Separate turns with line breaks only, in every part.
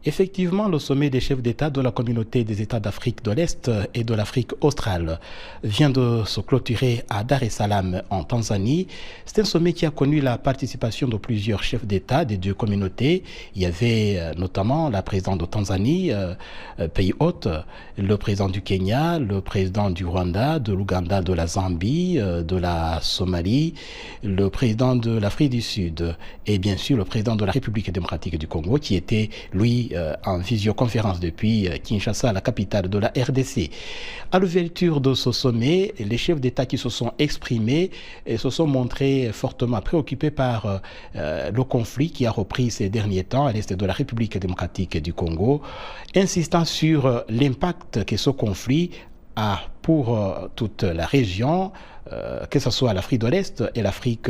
Effectivement, le sommet des chefs d'État de la communauté des États d'Afrique de l'Est et de l'Afrique australe vient de se clôturer à Dar es Salaam en Tanzanie. C'est un sommet qui a connu la participation de plusieurs chefs d'État des deux communautés. Il y avait notamment la présidente de Tanzanie, pays hôte, le président du Kenya, le président du Rwanda, de l'Ouganda, de la Zambie, de la Somalie, le président de l'Afrique du Sud et bien sûr le président de la République démocratique du Congo qui était, lui, en visioconférence depuis Kinshasa, la capitale de la RDC. À l'ouverture de ce sommet, les chefs d'État qui se sont exprimés et se sont montrés fortement préoccupés par le conflit qui a repris ces derniers temps à l'est de la République démocratique du Congo, insistant sur l'impact que ce conflit a pour toute la région, que ce soit l'Afrique de l'Est et l'Afrique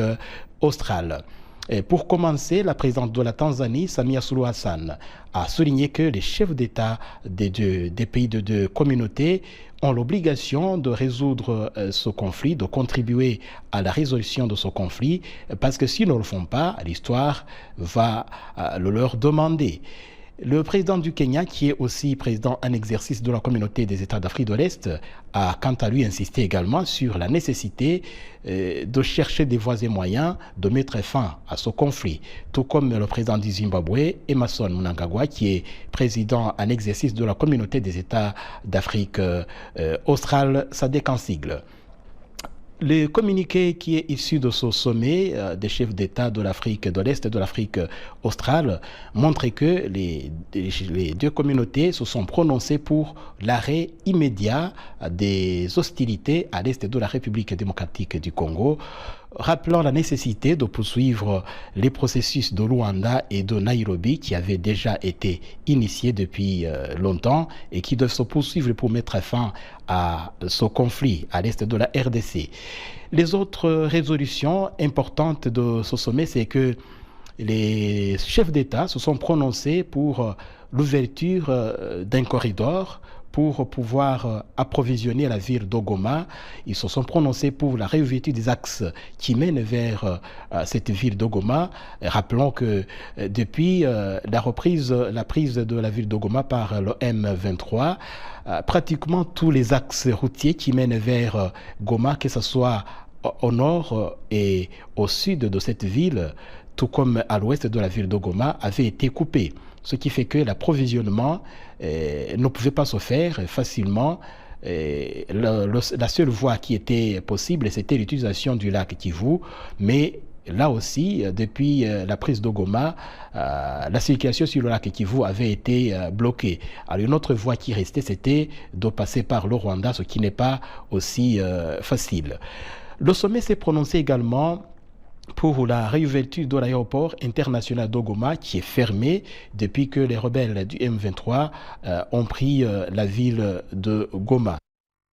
australe. Et pour commencer, la présidente de la Tanzanie, Samia Suluhu Hassan, a souligné que les chefs d'État des pays de deux communautés ont l'obligation de résoudre ce conflit, de contribuer à la résolution de ce conflit, parce que s'ils ne le font pas, l'histoire va le leur demander. Le président du Kenya, qui est aussi président en exercice de la communauté des États d'Afrique de l'Est, a quant à lui insisté également sur la nécessité de chercher des voies et moyens de mettre fin à ce conflit. Tout comme le président du Zimbabwe, Emmerson Mnangagwa, qui est président en exercice de la communauté des États d'Afrique australe, SADC en sigle. Le communiqué qui est issu de ce sommet des chefs d'État de l'Afrique de l'Est et de l'Afrique australe montre que les deux communautés se sont prononcées pour l'arrêt immédiat des hostilités à l'Est de la République démocratique du Congo, rappelant la nécessité de poursuivre les processus de Luanda et de Nairobi qui avaient déjà été initiés depuis longtemps et qui doivent se poursuivre pour mettre fin à ce conflit à l'est de la RDC. Les autres résolutions importantes de ce sommet, c'est que les chefs d'État se sont prononcés pour l'ouverture d'un corridor pour pouvoir approvisionner la ville d'Ogoma. Ils se sont prononcés pour la réouverture des axes qui mènent vers cette ville d'Ogoma. Rappelons que depuis la prise de la ville d'Ogoma par le M23, pratiquement tous les axes routiers qui mènent vers Goma, que ce soit au nord et au sud de cette ville, tout comme à l'ouest de la ville de Goma, avait été coupé. Ce qui fait que l'approvisionnement ne pouvait pas se faire facilement. La seule voie qui était possible, c'était l'utilisation du lac Kivu. Mais là aussi, depuis la prise de Goma, la circulation sur le lac Kivu avait été bloquée. Alors une autre voie qui restait, c'était de passer par le Rwanda, ce qui n'est pas aussi facile. Le sommet s'est prononcé également pour la réouverture de l'aéroport international d'Ogoma qui est fermé depuis que les rebelles du M23 ont pris la ville de Goma.